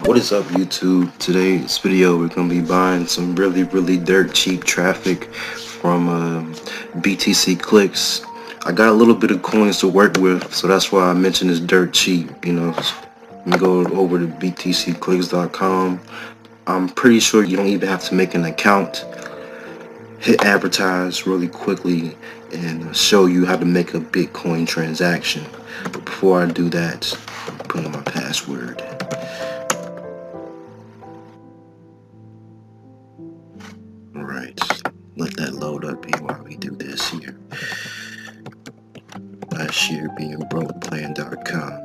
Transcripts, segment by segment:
What is up, YouTube? Today's video we're gonna be buying some really dirt cheap traffic from BTC clicks. I got a little bit of coins to work with, so that's why I mentioned it's dirt cheap. Let me go over to btcclicks.com. I'm pretty sure you don't even have to make an account. Hit advertise really quickly and show you how to make a Bitcoin transaction. But before I do that, I'm putting in my password. Alright, let that load up here while we do this here. Last year being brokeplan.com.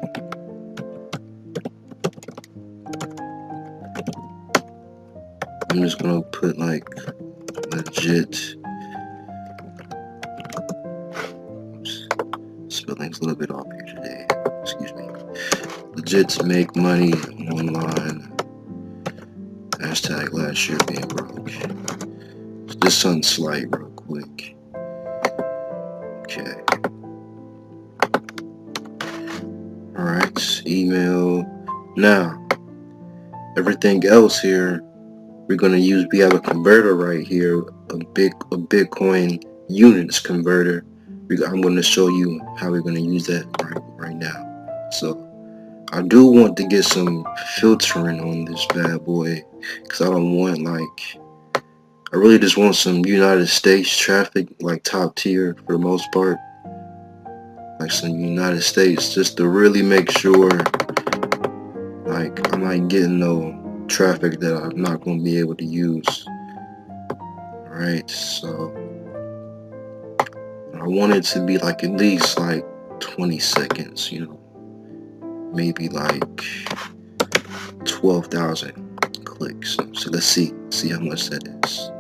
I'm just gonna put like legit. Oops, spelling's a little bit off here today. Excuse me. Legit to make money online. Hashtag last year being broke. So this unslight real quick. Okay. Alright, email. Now, everything else here, we're gonna use. We have a converter right here, a Bitcoin units converter. I'm gonna show you how we're gonna use that right now. So I do want to get some filtering on this bad boy, because I don't want I really just want some United States traffic, like top tier for the most part, like some United States, just to really make sure I'm not getting no traffic that I'm not going to be able to use. Alright, so I want it to be at least 20 seconds, maybe 12,000 clicks. So let's see how much that is.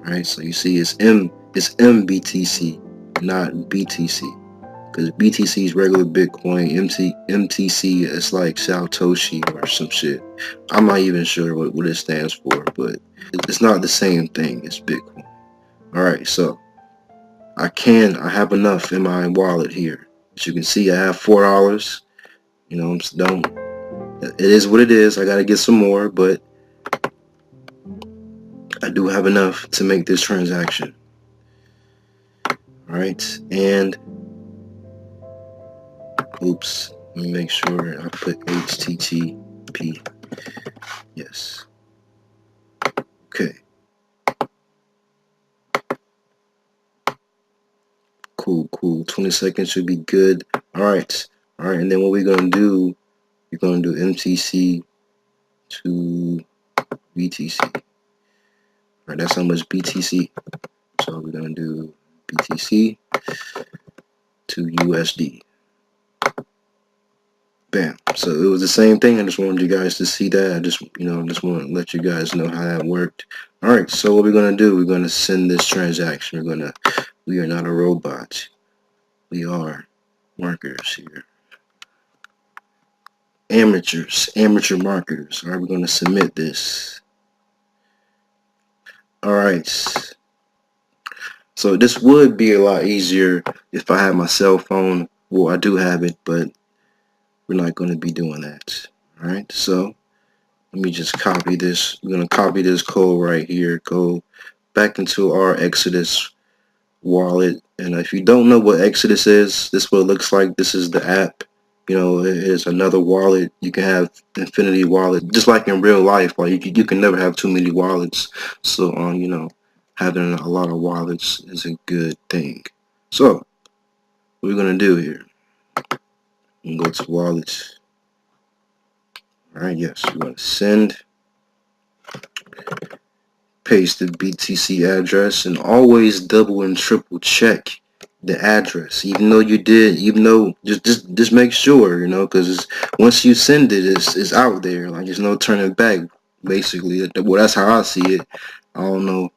Alright, so you see it's MBTC, not BTC, because BTC is regular Bitcoin. MTC is like Satoshi or some shit. I'm not even sure what it stands for, but it's not the same thing as Bitcoin. Alright, so I have enough in my wallet here. As you can see, I have $4. It is what it is. I gotta get some more, but I do have enough to make this transaction. Alright, and oops, let me make sure I put HTTP. Yes. Okay. Cool. 20 seconds should be good. Alright, and then what we're gonna do, we're gonna do MTC to BTC. Alright, that's how much BTC. So we're gonna do BTC to USD. Bam. So it was the same thing. I just wanted you guys to see that. I just want to let you guys know how that worked. Alright, so what we're gonna do, we're gonna send this transaction. We are not a robot. We are marketers here. Amateur marketers. Alright, we're gonna submit this. Alright. So this would be a lot easier if I had my cell phone. Well, I do have it, but we're not going to be doing that. Alright, so let me just copy this. We're going to copy this code right here. Go back into our Exodus wallet. And if you don't know what Exodus is, this is what it looks like. This is the app. It is another wallet. You can have infinity wallet, just like in real life. You can never have too many wallets. So having a lot of wallets is a good thing. So what we're gonna do here, we go to wallets. Alright, yes, we're gonna send, paste the BTC address, and always double and triple check the address. Even though just make sure, because once you send it, it's out there. There's no turning back. Basically, well, that's how I see it. I don't know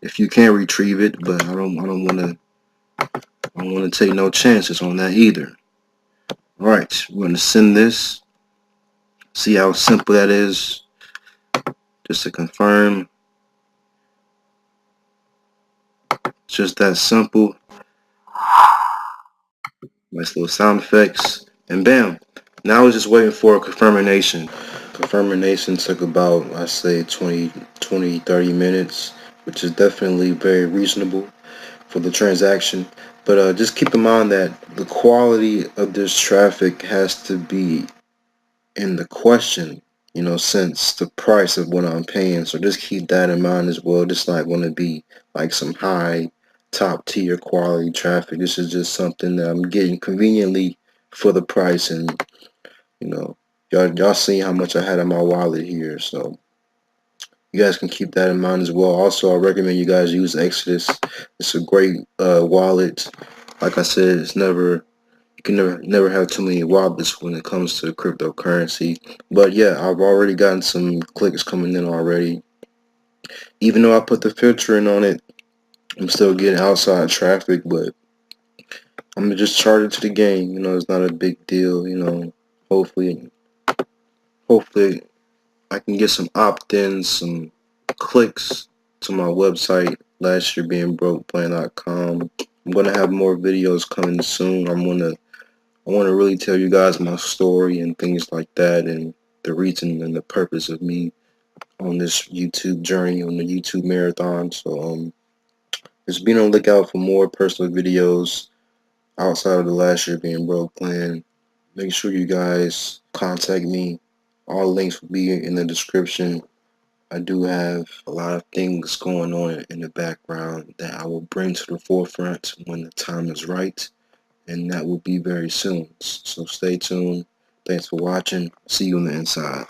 if you can retrieve it, but I don't want to take no chances on that either. Alright, we're going to send this. See how simple that is? Just to confirm. It's just that simple. Nice little sound effects. And bam, Now I was just waiting for a confirmation. Confirmation took about, I say, 30 minutes, which is definitely very reasonable for the transaction. But just keep in mind that the quality of this traffic has to be in the question, since the price of what I'm paying. So just keep that in mind as well. This not going to be like some high top tier quality traffic. This is just something that I'm getting conveniently for the price. And y'all see how much I had in my wallet here. So you guys can keep that in mind as well. Also, I recommend you guys use Exodus. It's a great wallet. Like I said, you can never have too many wallets when it comes to cryptocurrency. But yeah, I've already gotten some clicks coming in already. Even though I put the filter in on it, I'm still getting outside traffic, but I'm just charged to the game. It's not a big deal. Hopefully, hopefully I can get some opt-ins, some clicks to my website, lastyearbeingbroke.com. I'm gonna have more videos coming soon. I want to really tell you guys my story and things like that, and the reason and the purpose of me on this YouTube journey, on the YouTube marathon. So just be on the lookout for more personal videos outside of the Last Year Being Broke plan. Make sure you guys contact me. All links will be in the description. I do have a lot of things going on in the background that I will bring to the forefront when the time is right, and that will be very soon. So stay tuned. Thanks for watching. See you on the inside.